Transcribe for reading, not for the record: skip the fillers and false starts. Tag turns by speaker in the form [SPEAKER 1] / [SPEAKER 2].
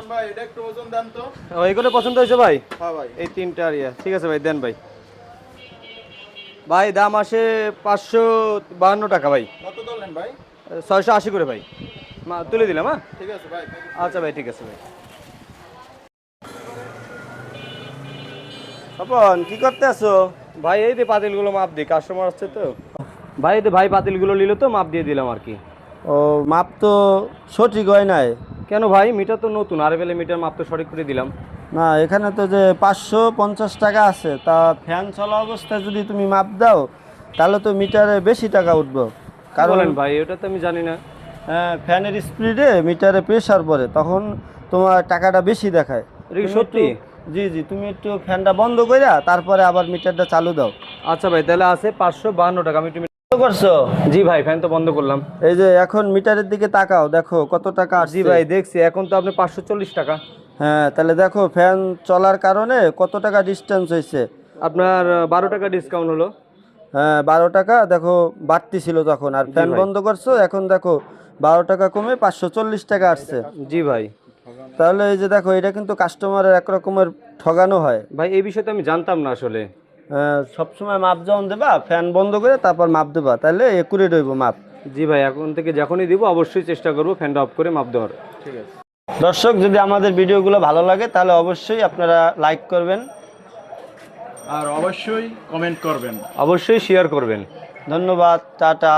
[SPEAKER 1] তখন ভাই এটা একটু ওজন দেন তো।
[SPEAKER 2] এইগুলো পছন্দ হয়েছে ভাই?
[SPEAKER 1] হ্যাঁ ভাই।
[SPEAKER 2] এই তিনটা আর ঠিক আছে ভাই, দেন ভাই। ভাই দাম আসে 552 টাকা ভাই।
[SPEAKER 1] কত ধরলেন ভাই?
[SPEAKER 2] 680 করে ভাই। তুলে দিলাম। হ্যাঁ
[SPEAKER 1] ঠিক আছে ভাই।
[SPEAKER 2] আচ্ছা ভাই, ঠিক আছে ভাই।
[SPEAKER 3] তপন কি করতে আছো?
[SPEAKER 2] ভাই এই যে পাতিলগুলো মাপ দিই, কাস্টমার আসছে তো। ভাই এই যে ভাই পাতিলগুলো নিল তো, মাপ দিয়ে দিলাম আর কি।
[SPEAKER 3] ও, মাপ তো সঠিক হয় নাই।
[SPEAKER 2] কেন ভাই, মিটার তো নতুন, আরএফএল মিটার, মাপ তো সঠিক করে দিলাম।
[SPEAKER 3] না, এখানে তো যে 550 টাকা আছে, তা ফ্যান চলা অবস্থায় যদি তুমি মাপ দাও তাহলে তো মিটারে বেশি টাকা উঠবো। কারণ
[SPEAKER 2] বলেন ভাই, ওটা তো আমি জানি না।
[SPEAKER 3] ফ্যানের স্পিডে মিটারে প্রেসার পড়ে, তখন তোমার টাকাটা বেশি দেখায়।
[SPEAKER 2] এটা কি
[SPEAKER 3] তুমি
[SPEAKER 2] সত্যি?
[SPEAKER 3] জি জি, তুমি একটু ফ্যানটা বন্ধ করে তারপরে আবার মিটারটা চালু দাও।
[SPEAKER 2] আচ্ছা ভাই, তাহলে আছে 552 টাকা। আমি একটু
[SPEAKER 3] বন্ধ করছো?
[SPEAKER 2] জি ভাই, ফ্যান তো বন্ধ করলাম।
[SPEAKER 3] এই যে এখন মিটারের দিকে তাকাও, দেখো কত টাকা
[SPEAKER 2] জি
[SPEAKER 3] আসছে।
[SPEAKER 2] ভাই দেখছি, এখন তো আপনি 540 টাকা।
[SPEAKER 3] হ্যাঁ, তাহলে দেখো ফ্যান চলার কারণে কত টাকা ডিস্টেন্স হয়েছে।
[SPEAKER 2] আপনার 12 টাকা ডিসকাউন্ট হলো।
[SPEAKER 3] হ্যাঁ, 12 টাকা দেখো বাড়তি ছিল তখন, আর
[SPEAKER 2] জি
[SPEAKER 3] ফ্যান
[SPEAKER 2] ভাই।
[SPEAKER 3] বন্ধ করছো, এখন দেখো 12 টাকা কমে 540 টাকা আসছে।
[SPEAKER 2] জি ভাই।
[SPEAKER 3] তাহলে এই যে দেখো, এটা কিন্তু কাস্টমারের এক রকমের ঠগানো হয়।
[SPEAKER 2] ভাই এই বিষয়ে তো আমি জানতাম না আসলে।
[SPEAKER 3] সবসময় মাপ যখন দেবা, ফ্যান বন্ধ করে তারপর মাপ দেবা, তাহলে একুরেট হইব মাপ।
[SPEAKER 2] জি ভাই, এখন থেকে যখনই দিব অবশ্যই চেষ্টা করবো ফ্যানটা অফ করে মাপ দেওয়ার।
[SPEAKER 1] ঠিক আছে।
[SPEAKER 3] দর্শক, যদি আমাদের ভিডিওগুলো ভালো লাগে তাহলে অবশ্যই আপনারা লাইক করবেন,
[SPEAKER 1] আর অবশ্যই কমেন্ট করবেন।
[SPEAKER 2] অবশ্যই শেয়ার করবেন।
[SPEAKER 3] ধন্যবাদ, টাটা।